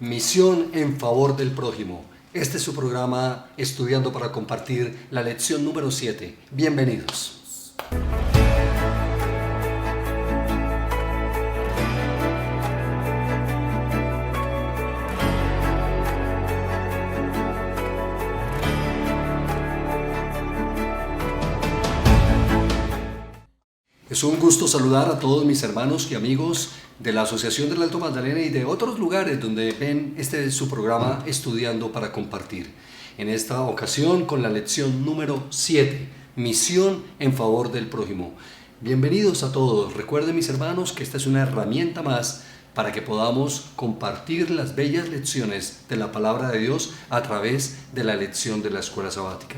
Misión en favor del prójimo. Este es su programa Estudiando para Compartir, la lección número 7. Bienvenidos. Es un gusto saludar a todos mis hermanos y amigos de la Asociación del Alto Magdalena y de otros lugares donde ven este es su programa Estudiando para Compartir. En esta ocasión con la lección número 7, Misión en favor del prójimo. Bienvenidos a todos. Recuerden, mis hermanos, que esta es una herramienta más para que podamos compartir las bellas lecciones de la palabra de Dios a través de la lección de la escuela sabática.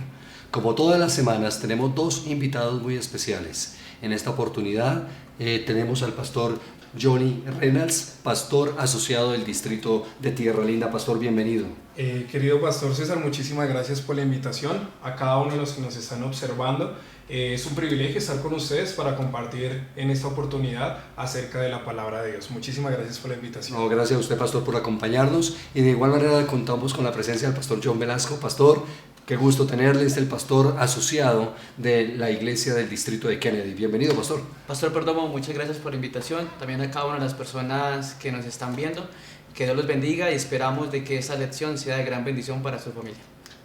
Como todas las semanas tenemos dos invitados muy especiales. En esta oportunidad tenemos al pastor Johnny Reynolds, pastor asociado del distrito de Tierra Linda. Pastor, bienvenido. Querido pastor César, muchísimas gracias por la invitación. A cada uno de los que nos están observando, es un privilegio estar con ustedes para compartir en esta oportunidad acerca de la palabra de Dios. Muchísimas gracias por la invitación. No, gracias a usted, pastor, por acompañarnos, y de igual manera contamos con la presencia del pastor John Velasco. Pastor, qué gusto tenerle, es el pastor asociado de la iglesia del distrito de Kennedy. Bienvenido, pastor. Pastor Perdomo, muchas gracias por la invitación, también a cada una de las personas que nos están viendo. Que Dios los bendiga y esperamos de que esta lección sea de gran bendición para su familia.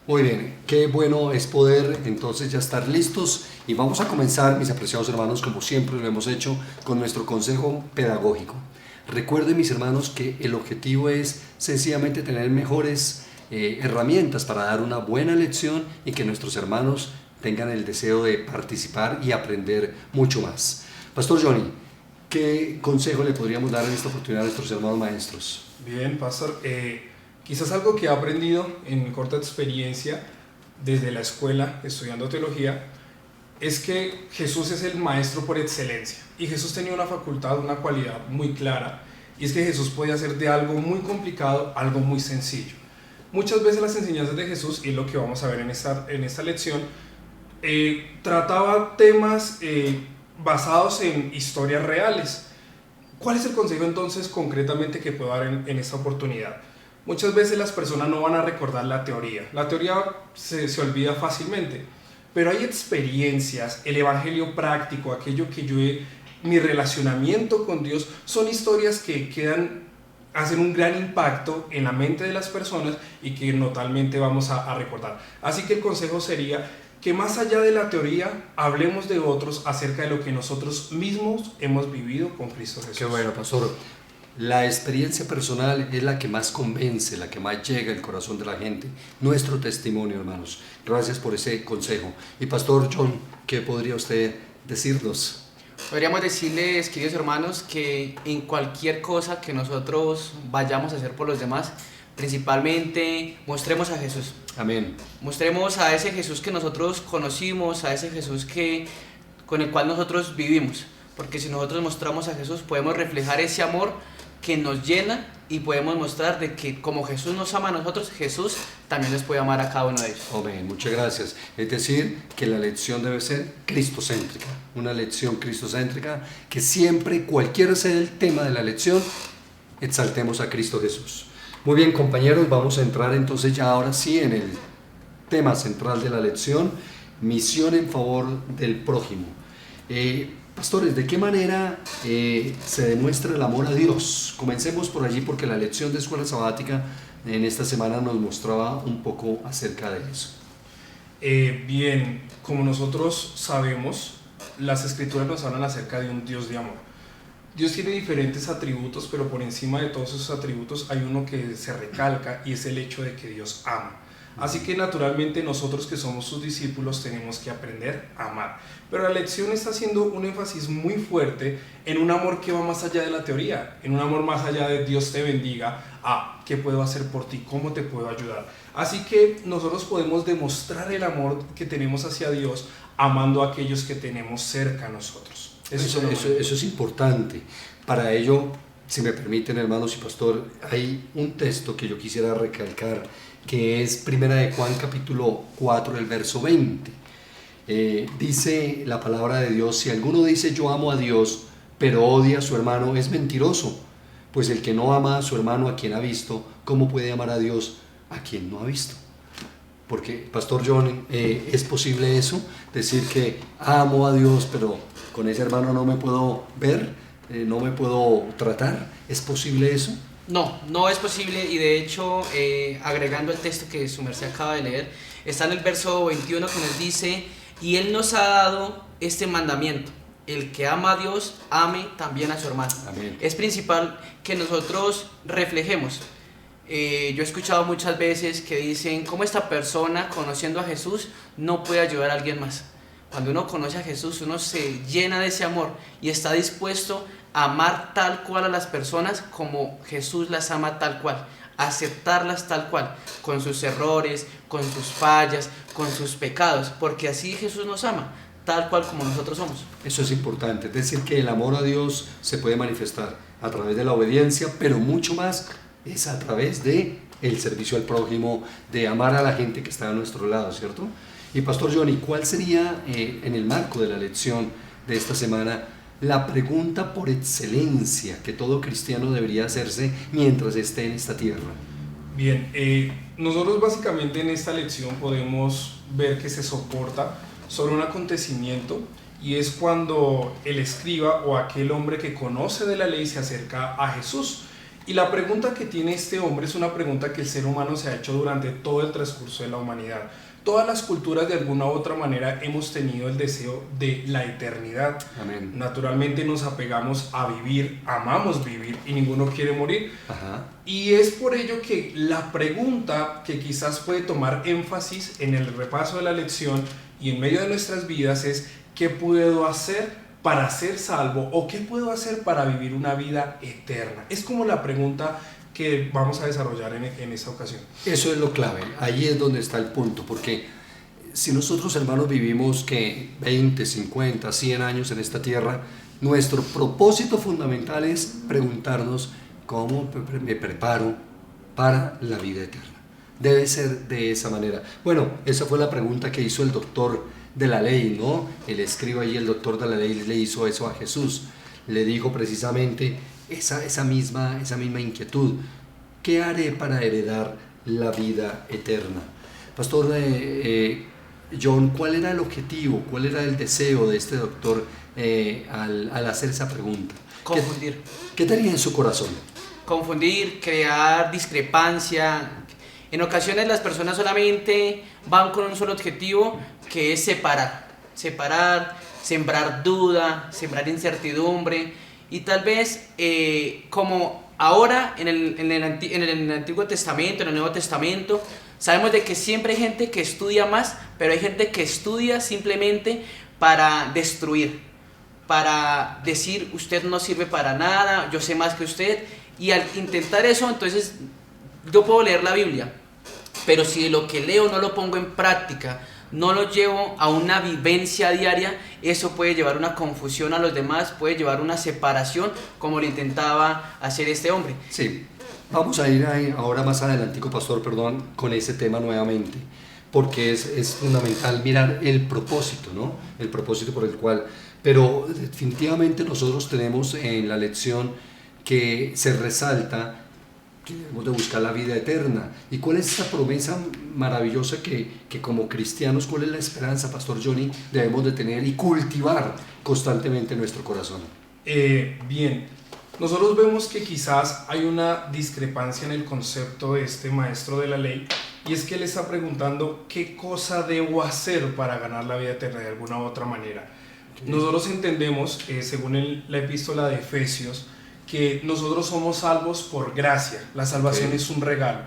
Muy bien, qué bueno es poder entonces ya estar listos, y vamos a comenzar, mis apreciados hermanos, como siempre lo hemos hecho, con nuestro consejo pedagógico. Recuerden, mis hermanos, que el objetivo es sencillamente tener mejores herramientas para dar una buena lección y que nuestros hermanos tengan el deseo de participar y aprender mucho más. Pastor Johnny, ¿qué consejo le podríamos dar en esta oportunidad a nuestros hermanos maestros? Bien, pastor, quizás algo que he aprendido en mi corta experiencia desde la escuela estudiando teología es que Jesús es el maestro por excelencia, y Jesús tenía una facultad, una cualidad muy clara, y es que Jesús podía hacer de algo muy complicado algo muy sencillo. Muchas veces las enseñanzas de Jesús, y es lo que vamos a ver en esta lección, trataba temas basados en historias reales. ¿Cuál es el consejo entonces concretamente que puedo dar en esta oportunidad? Muchas veces las personas no van a recordar la teoría se olvida fácilmente, pero hay experiencias, el evangelio práctico, aquello que mi relacionamiento con Dios, son historias que hacen un gran impacto en la mente de las personas y que notablemente vamos a recordar. Así que el consejo sería que más allá de la teoría, hablemos de otros acerca de lo que nosotros mismos hemos vivido con Cristo Jesús. Qué bueno, pastor. La experiencia personal es la que más convence, la que más llega al corazón de la gente. Nuestro testimonio, hermanos. Gracias por ese consejo. Y pastor John, ¿qué podría usted decirnos? Podríamos decirles, queridos hermanos, que en cualquier cosa que nosotros vayamos a hacer por los demás, principalmente mostremos a Jesús. Amén. Mostremos a ese Jesús que nosotros conocimos, a ese Jesús con el cual nosotros vivimos. Porque si nosotros mostramos a Jesús, podemos reflejar ese amor que nos llena, y podemos mostrar de que como Jesús nos ama a nosotros, Jesús también les puede amar a cada uno de ellos. Amén, muchas gracias. Es decir, que la lección debe ser cristocéntrica, una lección cristocéntrica, que siempre, cualquiera sea el tema de la lección, exaltemos a Cristo Jesús. Muy bien, compañeros, vamos a entrar entonces ya ahora sí en el tema central de la lección, misión en favor del prójimo. Pastores, ¿de qué manera se demuestra el amor a Dios? Comencemos por allí, porque la lección de escuela sabática en esta semana nos mostraba un poco acerca de eso. Bien, como nosotros sabemos, las escrituras nos hablan acerca de un Dios de amor. Dios tiene diferentes atributos, pero por encima de todos esos atributos hay uno que se recalca, y es el hecho de que Dios ama. Así que naturalmente nosotros, que somos sus discípulos, tenemos que aprender a amar. Pero la lección está haciendo un énfasis muy fuerte en un amor que va más allá de la teoría, en un amor más allá de Dios te bendiga, ¿qué puedo hacer por ti? ¿Cómo te puedo ayudar? Así que nosotros podemos demostrar el amor que tenemos hacia Dios amando a aquellos que tenemos cerca a nosotros. Eso es importante. Para ello, si me permiten, hermanos y pastor, hay un texto que yo quisiera recalcar, que es Primera de Juan capítulo 4, el verso 20. Dice la palabra de Dios: si alguno dice yo amo a Dios, pero odia a su hermano, es mentiroso, Pues el que no ama a su hermano a quien ha visto, ¿cómo puede amar a Dios a quien no ha visto? Porque, Pastor John, ¿es posible eso? Decir que amo a Dios, pero con ese hermano no me puedo ver, no me puedo tratar. ¿Es posible eso? No, no es posible, y de hecho, agregando el texto que su merced acaba de leer, está en el verso 21 que nos dice: y Él nos ha dado este mandamiento, el que ama a Dios, ame también a su hermano. Amén. Es principal que nosotros reflejemos. Yo he escuchado muchas veces que dicen: ¿cómo esta persona, conociendo a Jesús, no puede ayudar a alguien más? Cuando uno conoce a Jesús, uno se llena de ese amor y está dispuesto a amar tal cual a las personas como Jesús las ama tal cual, aceptarlas tal cual, con sus errores, con sus fallas, con sus pecados, porque así Jesús nos ama, tal cual como nosotros somos. Eso es importante, es decir, que el amor a Dios se puede manifestar a través de la obediencia, pero mucho más es a través de el servicio al prójimo, de amar a la gente que está a nuestro lado, ¿cierto? Y Pastor Johnny, ¿cuál sería, en el marco de la lección de esta semana, la pregunta por excelencia que todo cristiano debería hacerse mientras esté en esta tierra? Bien, nosotros básicamente en esta lección podemos ver que se soporta sobre un acontecimiento, y es cuando el escriba o aquel hombre que conoce de la ley se acerca a Jesús. Y la pregunta que tiene este hombre es una pregunta que el ser humano se ha hecho durante todo el transcurso de la humanidad. Todas las culturas de alguna u otra manera hemos tenido el deseo de la eternidad. Amén. Naturalmente nos apegamos a vivir, amamos vivir y ninguno quiere morir. Ajá. Y es por ello que la pregunta que quizás puede tomar énfasis en el repaso de la lección y en medio de nuestras vidas es: ¿qué puedo hacer para ser salvo? ¿O qué puedo hacer para vivir una vida eterna? Es como la pregunta que vamos a desarrollar en esta ocasión. Eso es lo clave, ahí es donde está el punto, porque si nosotros, hermanos, vivimos que 20, 50, 100 años en esta tierra, nuestro propósito fundamental es preguntarnos cómo me preparo para la vida eterna. Debe ser de esa manera. Bueno, esa fue la pregunta que hizo el doctor de la ley, ¿no? El escriba y el doctor de la ley le hizo eso a Jesús. Le dijo precisamente esa misma inquietud: ¿qué haré para heredar la vida eterna? Pastor John, ¿cuál era el objetivo, cuál era el deseo de este doctor al hacer esa pregunta? Confundir. ¿Qué tenía en su corazón? Confundir, crear discrepancia. En ocasiones las personas solamente van con un solo objetivo, que es separar, sembrar duda, sembrar incertidumbre, y tal vez como ahora en el Antiguo Testamento, en el Nuevo Testamento, sabemos de que siempre hay gente que estudia más, pero hay gente que estudia simplemente para destruir, para decir: usted no sirve para nada, yo sé más que usted. Y al intentar eso, entonces yo puedo leer la Biblia, pero si lo que leo no lo pongo en práctica, no lo llevo a una vivencia diaria, eso puede llevar una confusión a los demás, puede llevar una separación, como lo intentaba hacer este hombre. Sí, vamos a ir ahora más adelantico, Pastor, perdón, con ese tema nuevamente, porque es fundamental mirar el propósito, ¿no? El propósito por el cual, pero definitivamente nosotros tenemos en la lección que se resalta que debemos de buscar la vida eterna. ¿Y cuál es esa promesa maravillosa que como cristianos, cuál es la esperanza, Pastor Johnny, debemos de tener y cultivar constantemente en nuestro corazón? Bien, nosotros vemos que quizás hay una discrepancia en el concepto de este maestro de la ley, y es que él está preguntando: ¿qué cosa debo hacer para ganar la vida eterna de alguna u otra manera? Nosotros entendemos, según la epístola de Efesios, que nosotros somos salvos por gracia. La salvación es un regalo.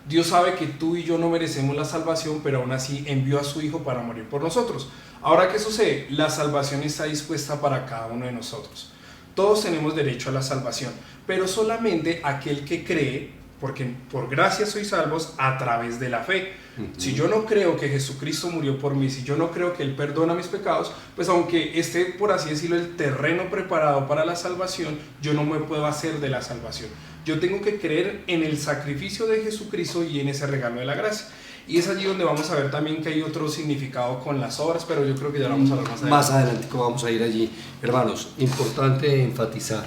Dios sabe que tú y yo no merecemos la salvación, pero aún así envió a su Hijo para morir por nosotros. Ahora, ¿qué sucede? La salvación está dispuesta para cada uno de nosotros. Todos tenemos derecho a la salvación, pero solamente aquel que cree, porque por gracia sois salvos a través de la fe. Si yo no creo que Jesucristo murió por mí, si yo no creo que Él perdona mis pecados, pues aunque esté, por así decirlo, el terreno preparado para la salvación, yo no me puedo hacer de la salvación. Yo tengo que creer en el sacrificio de Jesucristo y en ese regalo de la gracia. Y es allí donde vamos a ver también que hay otro significado con las obras, pero yo creo que ya lo vamos a ver más adelante. Más adelante vamos a ir allí. Hermanos, importante enfatizar: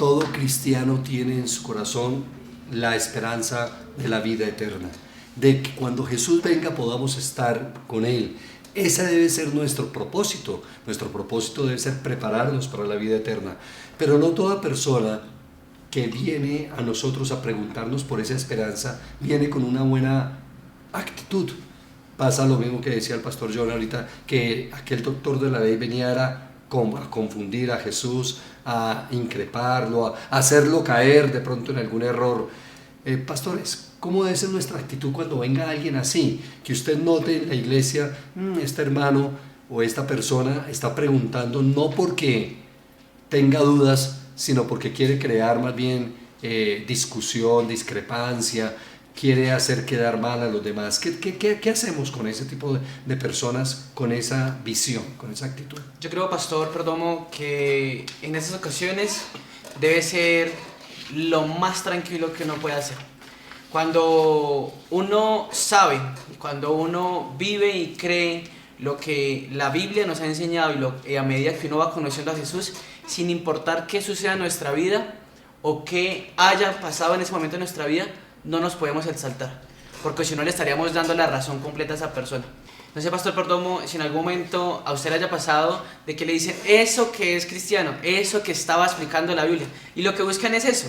todo cristiano tiene en su corazón la esperanza de la vida eterna, de que cuando Jesús venga podamos estar con Él. Ese debe ser nuestro propósito. Nuestro propósito debe ser prepararnos para la vida eterna. Pero no toda persona que viene a nosotros a preguntarnos por esa esperanza viene con una buena actitud. Pasa lo mismo que decía el pastor John ahorita, que aquel doctor de la ley venía a confundir a Jesús, a increparlo, a hacerlo caer de pronto en algún error. Pastores, ¿cómo debe ser nuestra actitud cuando venga alguien así? Que usted note en la iglesia, este hermano o esta persona está preguntando no porque tenga dudas, sino porque quiere crear más bien discusión, discrepancia, quiere hacer quedar mal a los demás. ¿Qué hacemos con ese tipo de personas, con esa visión, con esa actitud? Yo creo, Pastor Perdomo, que en esas ocasiones debe ser lo más tranquilo que uno puede hacer. Cuando uno sabe, cuando uno vive y cree lo que la Biblia nos ha enseñado y a medida que uno va conociendo a Jesús, sin importar qué suceda en nuestra vida o qué haya pasado en ese momento de nuestra vida, no nos podemos exaltar, porque si no le estaríamos dando la razón completa a esa persona. No sé, Pastor Perdomo, si en algún momento a usted le haya pasado de que le dicen eso que es cristiano, eso que estaba explicando la Biblia, y lo que buscan es eso,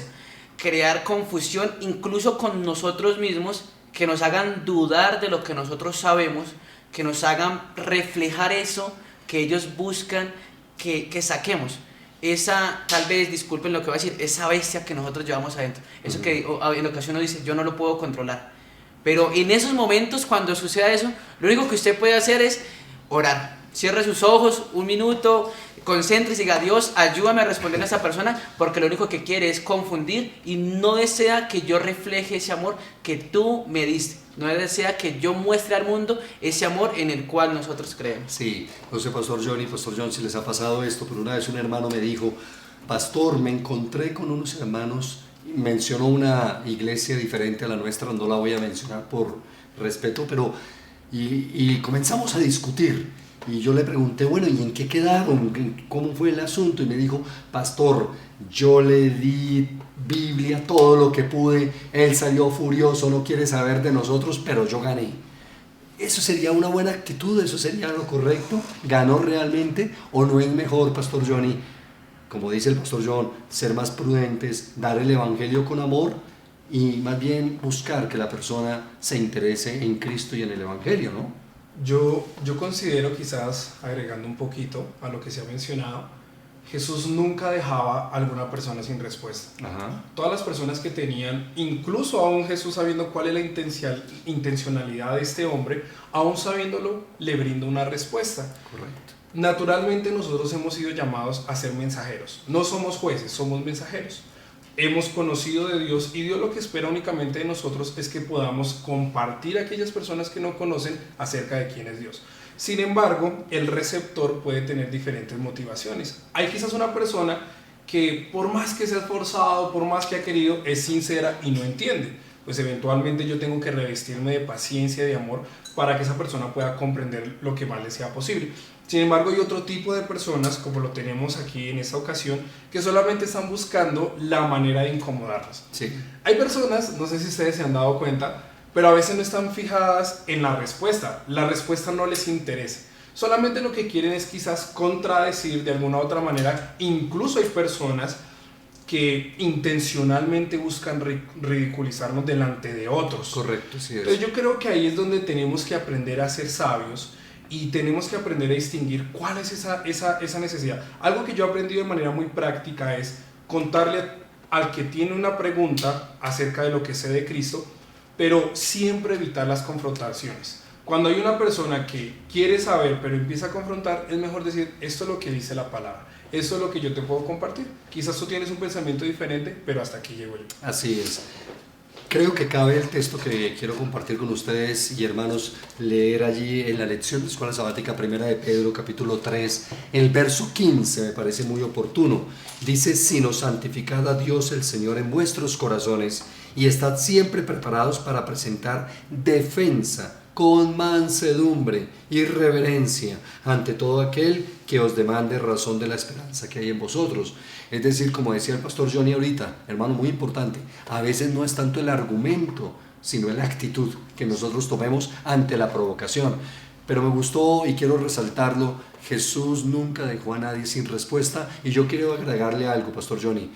crear confusión incluso con nosotros mismos, que nos hagan dudar de lo que nosotros sabemos, que nos hagan reflejar eso que ellos buscan que saquemos. Esa, tal vez, disculpen lo que voy a decir, esa bestia que nosotros llevamos adentro, eso que en ocasión uno dice, yo no lo puedo controlar. Pero en esos momentos, cuando suceda eso, lo único que usted puede hacer es orar. Cierre sus ojos un minuto, concéntrese y diga, Dios, ayúdame a responder a esa persona, porque lo único que quiere es confundir y no desea que yo refleje ese amor que tú me diste. No desea que yo muestre al mundo ese amor en el cual nosotros creemos. Sí, no sé, Pastor John, si les ha pasado esto, pero una vez un hermano me dijo, pastor, me encontré con unos hermanos, mencionó una iglesia diferente a la nuestra, no la voy a mencionar por respeto, pero y comenzamos a discutir. Y yo le pregunté, bueno, ¿y en qué quedaron? ¿Cómo fue el asunto? Y me dijo, pastor, yo le di Biblia, todo lo que pude, él salió furioso, no quiere saber de nosotros, pero yo gané. ¿Eso sería una buena actitud? ¿Eso sería lo correcto? ¿Ganó realmente? ¿O no es mejor, Pastor Johnny, como dice el Pastor John, ser más prudentes, dar el Evangelio con amor y más bien buscar que la persona se interese en Cristo y en el Evangelio, ¿no? Yo considero, quizás agregando un poquito a lo que se ha mencionado, Jesús nunca dejaba a alguna persona sin respuesta. Ajá. Todas las personas que tenían, incluso aún Jesús sabiendo cuál es la intencionalidad de este hombre, aún sabiéndolo, le brinda una respuesta. Correcto. Naturalmente nosotros hemos sido llamados a ser mensajeros. No somos jueces, somos mensajeros. Hemos conocido de Dios y Dios lo que espera únicamente de nosotros es que podamos compartir a aquellas personas que no conocen acerca de quién es Dios. Sin embargo, el receptor puede tener diferentes motivaciones. Hay quizás una persona que por más que se ha esforzado, por más que ha querido, es sincera y no entiende. Pues eventualmente yo tengo que revestirme de paciencia y de amor para que esa persona pueda comprender lo que más le sea posible. Sin embargo, hay otro tipo de personas, como lo tenemos aquí en esta ocasión, que solamente están buscando la manera de incomodarnos. Sí. Hay personas, no sé si ustedes se han dado cuenta, pero a veces no están fijadas en la respuesta no les interesa. Solamente lo que quieren es quizás contradecir de alguna u otra manera. Incluso hay personas que intencionalmente buscan ridiculizarnos delante de otros. Correcto, sí es. Entonces yo creo que ahí es donde tenemos que aprender a ser sabios y tenemos que aprender a distinguir cuál es esa necesidad. Algo que yo he aprendido de manera muy práctica es contarle al que tiene una pregunta acerca de lo que sé de Cristo, pero siempre evitar las confrontaciones. Cuando hay una persona que quiere saber pero empieza a confrontar, es mejor decir, esto es lo que dice la palabra, esto es lo que yo te puedo compartir. Quizás tú tienes un pensamiento diferente, pero hasta aquí llego yo. Así es. Creo que cabe el texto que quiero compartir con ustedes y hermanos, leer allí en la lección de Escuela Sabática Primera de Pedro, capítulo 3, el verso 15 me parece muy oportuno. Dice, sino santificad a Dios el Señor en vuestros corazones y estad siempre preparados para presentar defensa con mansedumbre y reverencia ante todo aquel que os demande razón de la esperanza que hay en vosotros. Es decir, como decía el pastor Johnny ahorita, hermano, muy importante, a veces no es tanto el argumento, sino la actitud que nosotros tomemos ante la provocación. Pero me gustó y quiero resaltarlo, Jesús nunca dejó a nadie sin respuesta, y yo quiero agregarle algo, pastor Johnny,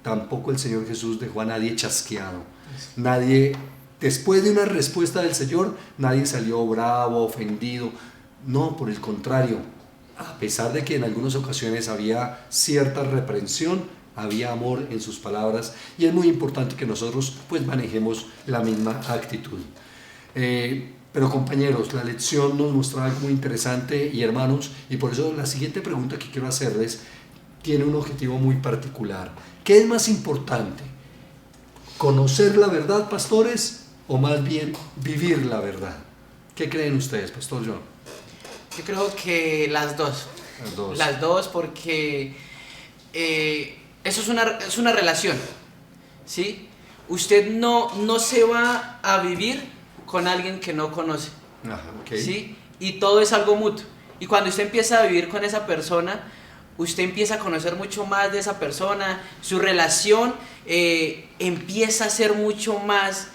tampoco el Señor Jesús dejó a nadie chasqueado. Nadie, después de una respuesta del Señor, nadie salió bravo, ofendido. No, por el contrario, a pesar de que en algunas ocasiones había cierta reprensión, había amor en sus palabras, y es muy importante que nosotros pues manejemos la misma actitud. Pero compañeros, la lección nos muestra algo muy interesante, y hermanos, y por eso la siguiente pregunta que quiero hacerles tiene un objetivo muy particular. ¿Qué es más importante? ¿Conocer la verdad, pastores, o más bien vivir la verdad? ¿Qué creen ustedes, pastor John? Yo creo que las dos. Las dos, porque eso es una relación, ¿sí? Usted no se va a vivir con alguien que no conoce. Ajá, okay. ¿Sí? Y todo es algo mutuo. Y cuando usted empieza a vivir con esa persona, usted empieza a conocer mucho más de esa persona, su relación empieza a ser mucho más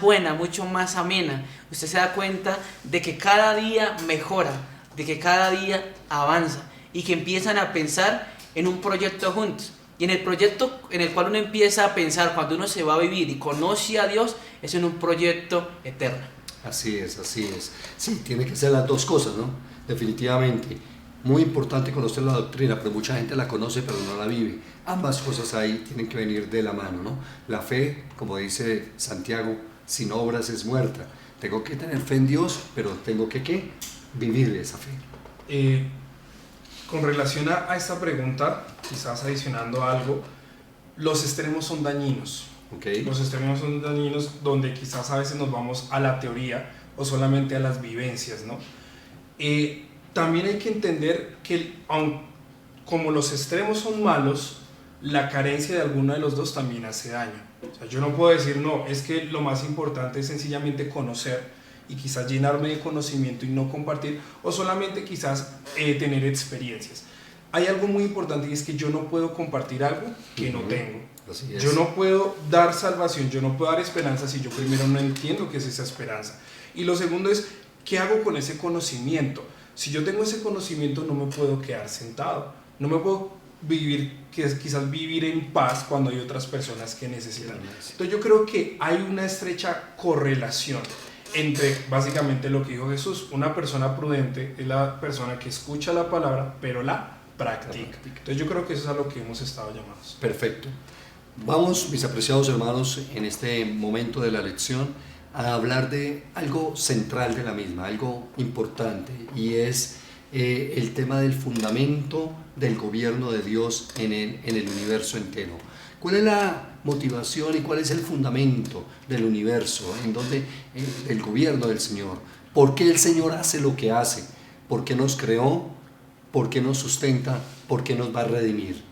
buena, mucho más amena. Usted se da cuenta de que cada día mejora, de que cada día avanza, y que empiezan a pensar en un proyecto juntos. Y en el proyecto en el cual uno empieza a pensar cuando uno se va a vivir y conoce a Dios, es en un proyecto eterno. Así es, así es. Sí, tiene que ser las dos cosas, ¿no? Definitivamente. Muy importante conocer la doctrina, pero mucha gente la conoce pero no la vive. Ambas cosas ahí tienen que venir de la mano, ¿no? La fe, como dice Santiago, sin obras es muerta. Tengo que tener fe en Dios, pero tengo que ¿qué? Vivir esa fe. Con relación a esta pregunta, quizás adicionando algo, los extremos son dañinos. Okay. Los extremos son dañinos, donde quizás a veces nos vamos a la teoría o solamente a las vivencias, ¿no? También hay que entender que como los extremos son malos, la carencia de alguno de los dos también hace daño. O sea, yo no puedo decir, no, es que lo más importante es sencillamente conocer y quizás llenarme de conocimiento y no compartir, o solamente quizás tener experiencias. Hay algo muy importante, y es que yo no puedo compartir algo que no tengo. Yo no puedo dar salvación, yo no puedo dar esperanza si yo primero no entiendo qué es esa esperanza. Y lo segundo es, ¿qué hago con ese conocimiento? Si yo tengo ese conocimiento, no me puedo quedar sentado, no me puedo quizás vivir en paz cuando hay otras personas que necesitan. Entonces yo creo que hay una estrecha correlación entre básicamente lo que dijo Jesús. Una persona prudente es la persona que escucha la palabra pero la practica. Entonces yo creo que eso es a lo que hemos estado llamados. Perfecto. Vamos, mis apreciados hermanos, en este momento de la lección a hablar de algo central de la misma, algo importante, y es el tema del fundamento del gobierno de Dios en el universo entero. ¿Cuál es la motivación y cuál es el fundamento del universo, del gobierno del Señor? ¿Por qué el Señor hace lo que hace? ¿Por qué nos creó? ¿Por qué nos sustenta? ¿Por qué nos va a redimir?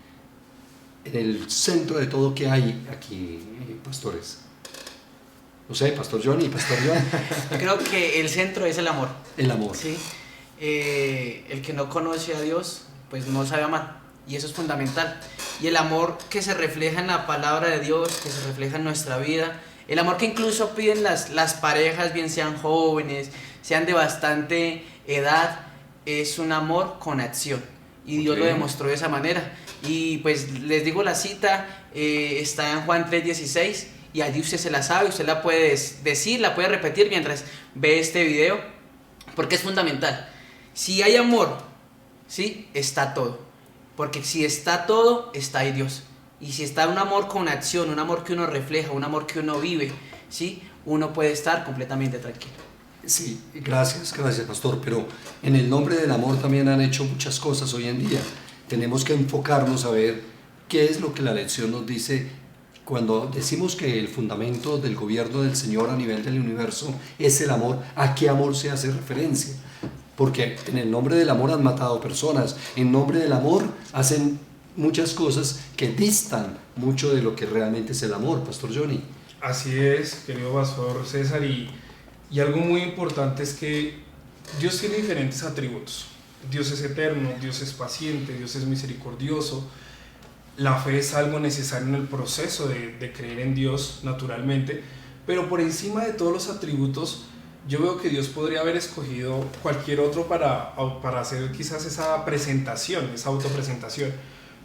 En el centro de todo, ¿qué hay aquí, pastores? No sé, Pastor Johnny, Pastor John. Yo creo que el centro es el amor. El amor. Sí. El que no conoce a Dios, pues no sabe amar. Y eso es fundamental. Y el amor que se refleja en la palabra de Dios, que se refleja en nuestra vida, el amor que incluso piden las parejas, bien sean jóvenes, sean de bastante edad, es un amor con acción. Y Dios lo demostró de esa manera. Y pues les digo la cita, está en Juan 3:16, y allí usted se la sabe, usted la puede decir, la puede repetir mientras ve este video, porque es fundamental. Si hay amor, ¿sí? Está todo. Porque si está todo, está ahí Dios. Y si está un amor con acción, un amor que uno refleja, un amor que uno vive, ¿sí? Uno puede estar completamente tranquilo. Sí, gracias pastor, pero en el nombre del amor también han hecho muchas cosas hoy en día. Tenemos que enfocarnos a ver qué es lo que la lección nos dice cuando decimos que el fundamento del gobierno del Señor a nivel del universo es el amor. ¿A qué amor se hace referencia? Porque en el nombre del amor han matado personas, en nombre del amor hacen muchas cosas que distan mucho de lo que realmente es el amor, Pastor Johnny. Así es, querido Pastor César, y Y algo muy importante es que Dios tiene diferentes atributos. Dios es eterno, Dios es paciente, Dios es misericordioso. La fe es algo necesario en el proceso de creer en Dios naturalmente, pero por encima de todos los atributos, yo veo que Dios podría haber escogido cualquier otro para hacer quizás esa presentación, esa autopresentación,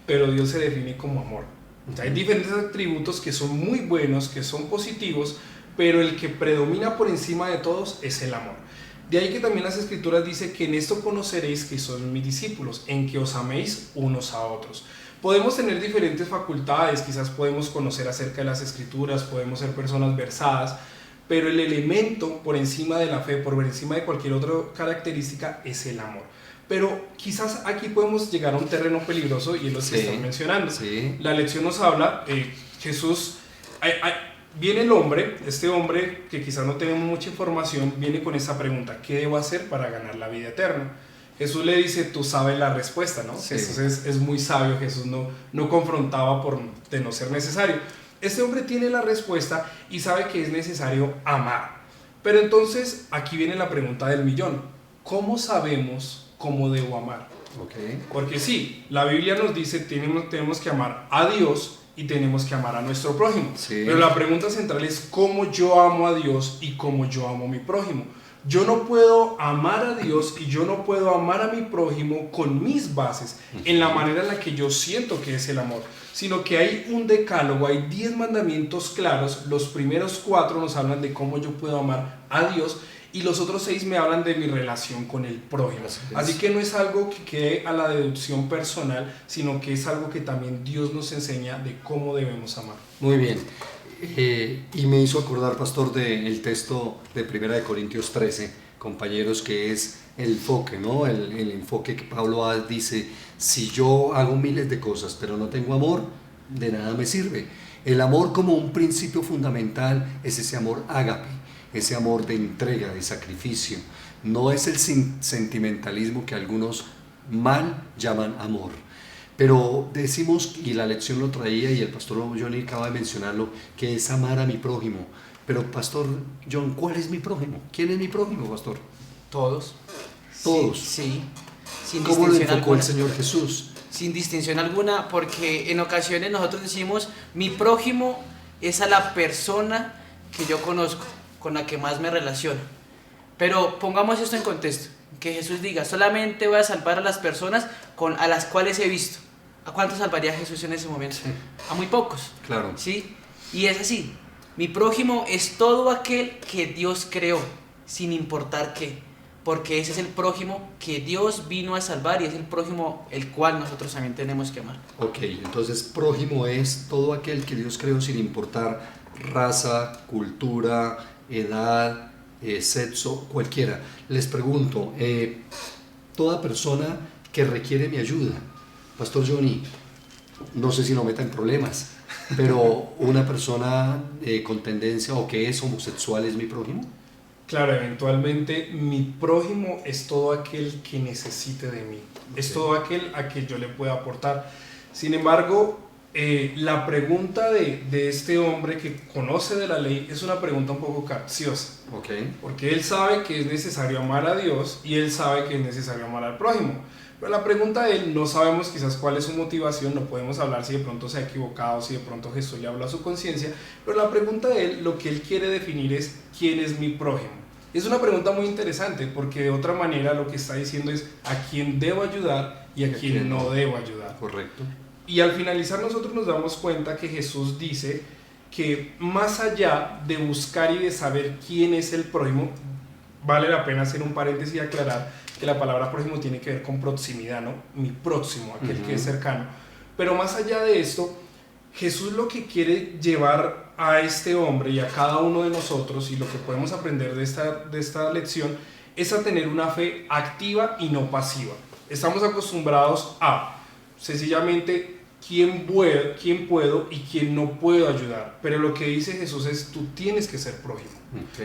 pero Dios se define como amor. O sea, hay diferentes atributos que son muy buenos, que son positivos, pero el que predomina por encima de todos es el amor. De ahí que también las Escrituras dicen que en esto conoceréis que sois mis discípulos, en que os améis unos a otros. Podemos tener diferentes facultades, quizás podemos conocer acerca de las Escrituras, podemos ser personas versadas, pero el elemento por encima de la fe, por encima de cualquier otra característica, es el amor. Pero quizás aquí podemos llegar a un terreno peligroso y es lo que están mencionando. Sí. La lección nos habla, Jesús, viene el hombre, este hombre que quizás no tenemos mucha información, viene con esa pregunta: ¿qué debo hacer para ganar la vida eterna? Jesús le dice: tú sabes la respuesta, ¿no? Sí. Jesús es muy sabio, Jesús no confrontaba de no ser necesario. Este hombre tiene la respuesta y sabe que es necesario amar. Pero entonces aquí viene la pregunta del millón: ¿cómo sabemos cómo debo amar? Okay. Porque sí, la Biblia nos dice tenemos que amar a Dios y tenemos que amar a nuestro prójimo. Sí. Pero la pregunta central es cómo yo amo a Dios y cómo yo amo a mi prójimo. Yo no puedo amar a Dios y yo no puedo amar a mi prójimo con mis bases, en la manera en la que yo siento que es el amor, sino que hay un decálogo, hay 10 mandamientos claros. Los primeros 4 nos hablan de cómo yo puedo amar a Dios y los otros 6 me hablan de mi relación con el prójimo. Así que no es algo que quede a la deducción personal, sino que es algo que también Dios nos enseña de cómo debemos amar. Muy bien. Y me hizo acordar, pastor, del texto de 1 Corintios 13, compañeros, que es el enfoque, ¿no? El enfoque que Pablo dice: si yo hago miles de cosas pero no tengo amor, de nada me sirve. El amor como un principio fundamental es ese amor ágape, ese amor de entrega, de sacrificio. No es el sentimentalismo que algunos mal llaman amor. Pero decimos, y la lección lo traía y el pastor Johnny acaba de mencionarlo, que es amar a mi prójimo. Pero pastor John, ¿cuál es mi prójimo? ¿Quién es mi prójimo, pastor? Todos. Todos. Sí. Sin ¿Cómo lo enfocó alguna. el Señor Jesús? Sin distinción alguna, porque en ocasiones nosotros decimos: mi prójimo es a la persona que yo conozco, con la que más me relaciono. Pero pongamos esto en contexto, que Jesús diga: solamente voy a salvar a las personas a las cuales he visto. ¿A cuántos salvaría Jesús en ese momento? Sí. A muy pocos. Claro. ¿Sí? Y es así: mi prójimo es todo aquel que Dios creó, sin importar qué, porque ese es el prójimo que Dios vino a salvar y es el prójimo el cual nosotros también tenemos que amar. Ok, entonces prójimo es todo aquel que Dios creó sin importar raza, cultura, edad, sexo, cualquiera. Les pregunto, toda persona que requiere mi ayuda, pastor Johnny, no sé si no meta en problemas, pero una persona con tendencia o que es homosexual es mi prójimo. Claro, eventualmente mi prójimo es todo aquel que necesite de mí, es todo aquel a quien yo le pueda aportar. Sin embargo, la pregunta de este hombre que conoce de la ley es una pregunta un poco capciosa, porque él sabe que es necesario amar a Dios y él sabe que es necesario amar al prójimo. Pero la pregunta de él, no sabemos quizás cuál es su motivación, no podemos hablar si de pronto se ha equivocado, si de pronto Jesús le habló a su conciencia, pero la pregunta de él, lo que él quiere definir es: ¿quién es mi prójimo? Es una pregunta muy interesante, porque de otra manera lo que está diciendo es a quién debo ayudar y a quién no debo ayudar. Correcto. Y al finalizar nosotros nos damos cuenta que Jesús dice que más allá de buscar y de saber quién es el prójimo, vale la pena hacer un paréntesis y aclarar que la palabra prójimo tiene que ver con proximidad, ¿no? Mi próximo, aquel que es cercano. Pero más allá de esto, Jesús lo que quiere llevar a este hombre y a cada uno de nosotros, y lo que podemos aprender de esta lección, es a tener una fe activa y no pasiva. Estamos acostumbrados a sencillamente quién puedo y quién no puedo ayudar, pero lo que dice Jesús es: tú tienes que ser prójimo.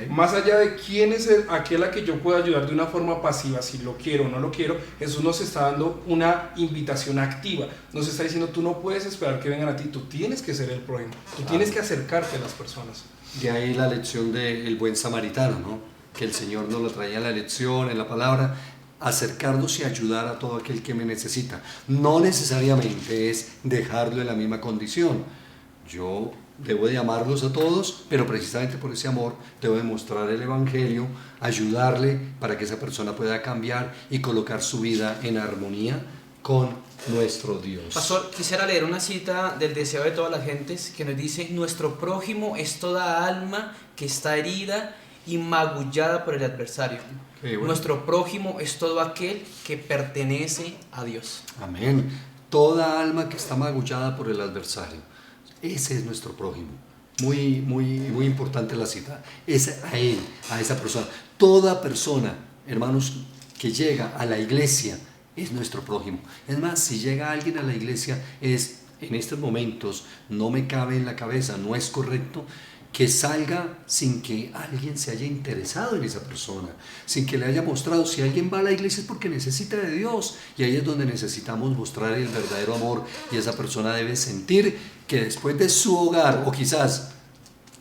Más allá de quién es aquel a que yo puedo ayudar de una forma pasiva, si lo quiero o no lo quiero, Jesús nos está dando una invitación activa, nos está diciendo: tú no puedes esperar que vengan a ti, tú tienes que ser el prójimo, tú tienes que acercarte a las personas. De ahí la lección del buen samaritano, ¿no? que el Señor nos lo traía en la lección, en la palabra, acercarnos y ayudar a todo aquel que me necesita. No necesariamente es dejarlo en la misma condición. Yo debo de amarlos a todos, pero precisamente por ese amor debo de mostrar el Evangelio, ayudarle para que esa persona pueda cambiar y colocar su vida en armonía con nuestro Dios. Pastor, quisiera leer una cita del Deseo de todas las gentes que nos dice: nuestro prójimo es toda alma que está herida y magullada por el adversario. Bueno. Nuestro prójimo es todo aquel que pertenece a Dios. Amén. Toda alma que está magullada por el adversario. Ese es nuestro prójimo. Muy importante la cita. Es a él, a esa persona. Toda persona, hermanos, que llega a la iglesia es nuestro prójimo. Es más, si llega alguien a la iglesia, en estos momentos, no me cabe en la cabeza, no es correcto que salga sin que alguien se haya interesado en esa persona, sin que le haya mostrado. Si alguien va a la iglesia es porque necesita de Dios, y ahí es donde necesitamos mostrar el verdadero amor, y esa persona debe sentir que después de su hogar, o quizás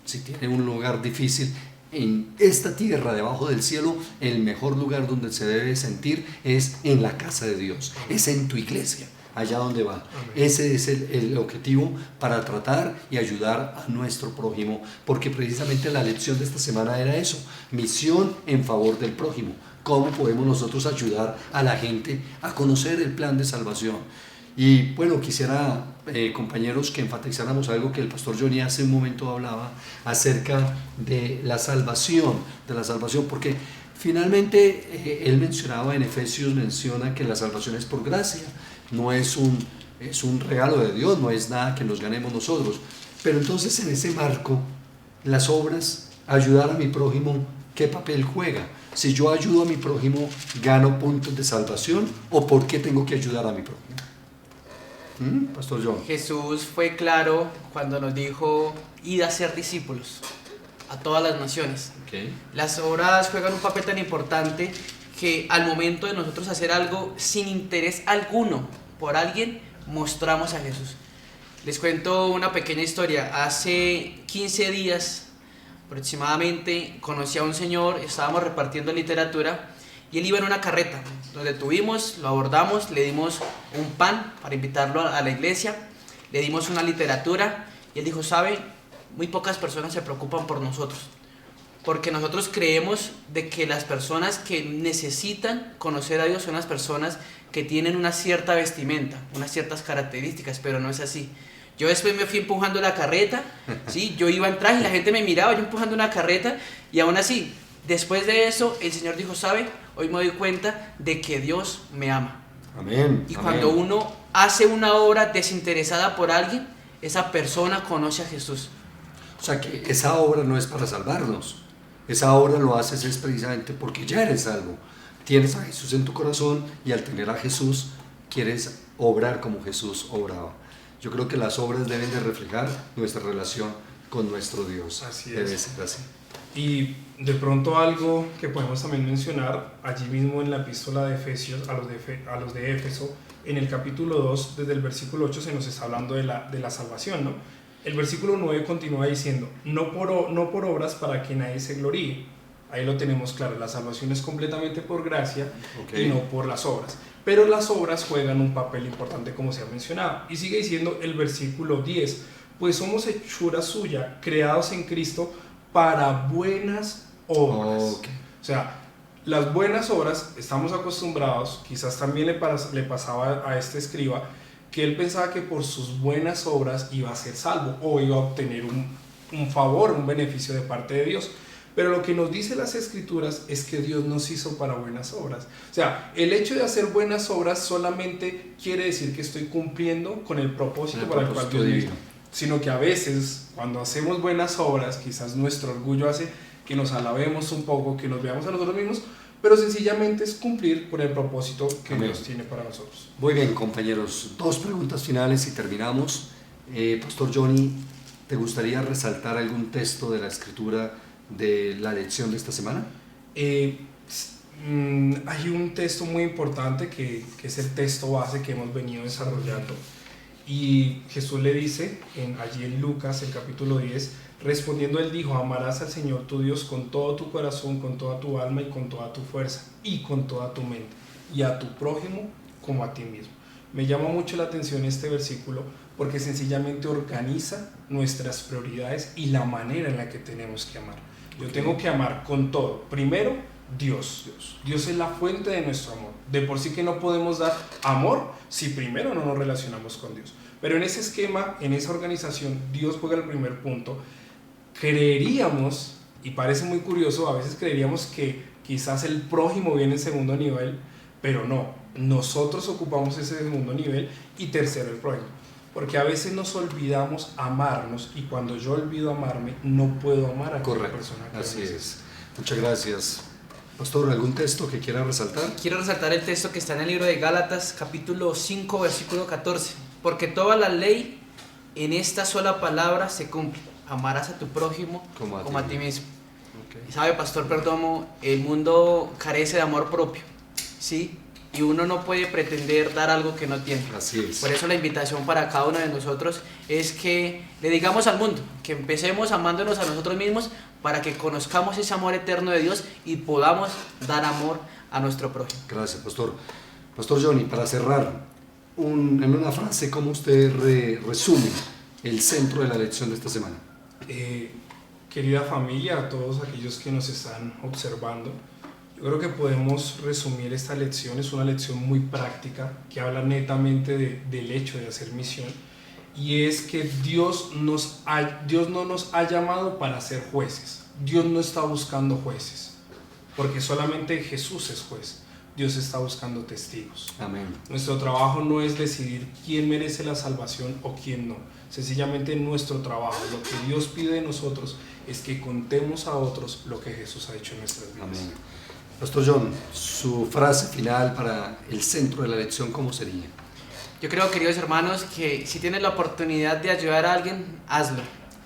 si tiene un lugar difícil en esta tierra, debajo del cielo, el mejor lugar donde se debe sentir es en la casa de Dios, es en tu iglesia, allá donde va. Amén. Ese es el objetivo, para tratar y ayudar a nuestro prójimo, porque precisamente la lección de esta semana era eso: misión en favor del prójimo. ¿Cómo podemos nosotros ayudar a la gente a conocer el plan de salvación? Y bueno, quisiera, compañeros, que enfatizáramos algo que el pastor Johnny hace un momento hablaba acerca de la salvación, porque finalmente él mencionaba en Efesios, menciona que la salvación es por gracia, no es un regalo de Dios, no es nada que nos ganemos nosotros. Pero entonces, en ese marco, las obras, ayudar a mi prójimo, ¿qué papel juega? Si yo ayudo a mi prójimo, ¿gano puntos de salvación, o por qué tengo que ayudar a mi prójimo? Pastor John. Jesús fue claro cuando nos dijo: id a ser discípulos a todas las naciones. Okay. Las obras juegan un papel tan importante que al momento de nosotros hacer algo sin interés alguno por alguien, mostramos a Jesús. Les cuento una pequeña historia. Hace 15 días aproximadamente conocí a un señor, estábamos repartiendo literatura y él iba en una carreta. Nos detuvimos, lo abordamos, le dimos un pan para invitarlo a la iglesia, le dimos una literatura y él dijo: ¿sabe? Muy pocas personas se preocupan por nosotros, porque nosotros creemos de que las personas que necesitan conocer a Dios son las personas que tienen una cierta vestimenta, unas ciertas características, pero no es así. Yo después me fui empujando la carreta, ¿sí? Yo iba en traje y la gente me miraba, yo empujando una carreta, y aún así, después de eso, el Señor dijo: ¿sabe? Hoy me doy cuenta de que Dios me ama. Amén. Y cuando uno hace una obra desinteresada por alguien, esa persona conoce a Jesús. O sea que esa obra no es para salvarnos. Esa obra lo haces es precisamente porque ya eres salvo. Tienes a Jesús en tu corazón, y al tener a Jesús quieres obrar como Jesús obraba. Yo creo que las obras deben de reflejar nuestra relación con nuestro Dios. Así debe es. ser así. Y de pronto algo que podemos también mencionar allí mismo en la epístola de Efesios a los de Éfeso, en el capítulo 2, desde el versículo 8 se nos está hablando de la salvación, ¿no? El versículo 9 continúa diciendo: no por obras para que nadie se gloríe. Ahí lo tenemos claro, la salvación es completamente por gracia, okay, y no por las obras. Pero las obras juegan un papel importante, como se ha mencionado. Y sigue diciendo el versículo 10: pues somos hechura suya, creados en Cristo para buenas obras. Okay. O sea, las buenas obras, estamos acostumbrados, quizás también le pasaba a este escriba, que él pensaba que por sus buenas obras iba a ser salvo o iba a obtener un favor, un beneficio de parte de Dios. Pero lo que nos dice las Escrituras es que Dios nos hizo para buenas obras. O sea, el hecho de hacer buenas obras solamente quiere decir que estoy cumpliendo con el propósito para el cual Dios me hizo. Sino que a veces, cuando hacemos buenas obras, quizás nuestro orgullo hace que nos alabemos un poco, que nos veamos a nosotros mismos, pero sencillamente es cumplir con el propósito que Amén. Dios tiene para nosotros. Muy bien, compañeros, 2 preguntas finales y terminamos. Pastor Johnny, ¿te gustaría resaltar algún texto de la Escritura de la lección de esta semana? Hay un texto muy importante que es el texto base que hemos venido desarrollando, y Jesús le dice allí en Lucas, el capítulo 10, Respondiendo él dijo: amarás al Señor tu Dios con todo tu corazón, con toda tu alma y con toda tu fuerza y con toda tu mente, y a tu prójimo como a ti mismo. Me llama mucho la atención este versículo porque sencillamente organiza nuestras prioridades y la manera en la que tenemos que amar. Yo tengo que amar con todo. Primero, Dios. Dios es la fuente de nuestro amor. De por sí que no podemos dar amor si primero no nos relacionamos con Dios. Pero en ese esquema, en esa organización, Dios juega el primer punto. Creeríamos, y parece muy curioso, a veces creeríamos que quizás el prójimo viene en segundo nivel, pero no, nosotros ocupamos ese segundo nivel y tercero el prójimo, porque a veces nos olvidamos amarnos y cuando yo olvido amarme no puedo amar a la persona que así es. Muchas gracias. Pastor, ¿algún texto que quiera resaltar? Quiero resaltar el texto que está en el libro de Gálatas, capítulo 5, versículo 14, porque toda la ley en esta sola palabra se cumple: amarás a tu prójimo como a ti mismo. Okay. ¿Sabe, Pastor Perdomo? El mundo carece de amor propio, ¿sí? Y uno no puede pretender dar algo que no tiene. Así es. Por eso la invitación para cada uno de nosotros es que le digamos al mundo, que empecemos amándonos a nosotros mismos para que conozcamos ese amor eterno de Dios y podamos dar amor a nuestro prójimo. Gracias, Pastor. Pastor Johnny, para cerrar, en una frase, ¿cómo usted resume el centro de la lección de esta semana? Querida familia, a todos aquellos que nos están observando, yo creo que podemos resumir esta lección. Es una lección muy práctica que habla netamente del hecho de hacer misión, y es que Dios no nos ha llamado para ser jueces. Dios no está buscando jueces, porque solamente Jesús es juez. Dios está buscando testigos. Amén. Nuestro trabajo no es decidir quién merece la salvación o quién no. Sencillamente nuestro trabajo, lo que Dios pide de nosotros, es que contemos a otros lo que Jesús ha hecho en nuestras vidas. Amén. Pastor John, su frase final para el centro de la lección, ¿cómo sería? Yo creo, queridos hermanos, que si tienes la oportunidad de ayudar a alguien, hazlo.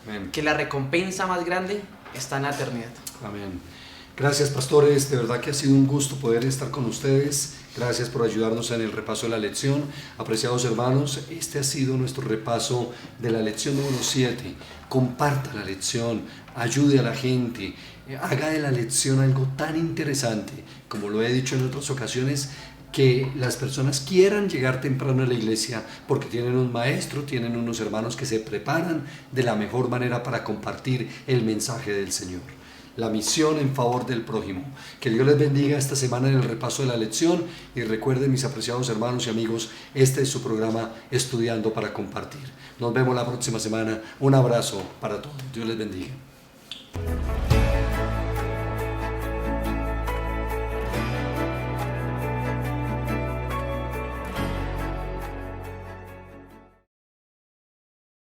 Amén. Que la recompensa más grande está en la eternidad. Amén. Gracias, pastores, de verdad que ha sido un gusto poder estar con ustedes. Gracias por ayudarnos en el repaso de la lección. Apreciados hermanos, este ha sido nuestro repaso de la lección número 7. Comparta la lección, ayude a la gente, haga de la lección algo tan interesante, como lo he dicho en otras ocasiones, que las personas quieran llegar temprano a la iglesia porque tienen un maestro, tienen unos hermanos que se preparan de la mejor manera para compartir el mensaje del Señor. La misión en favor del prójimo. Que Dios les bendiga esta semana en el repaso de la lección, y recuerden, mis apreciados hermanos y amigos, este es su programa Estudiando para Compartir. Nos vemos la próxima semana. Un abrazo para todos. Dios les bendiga.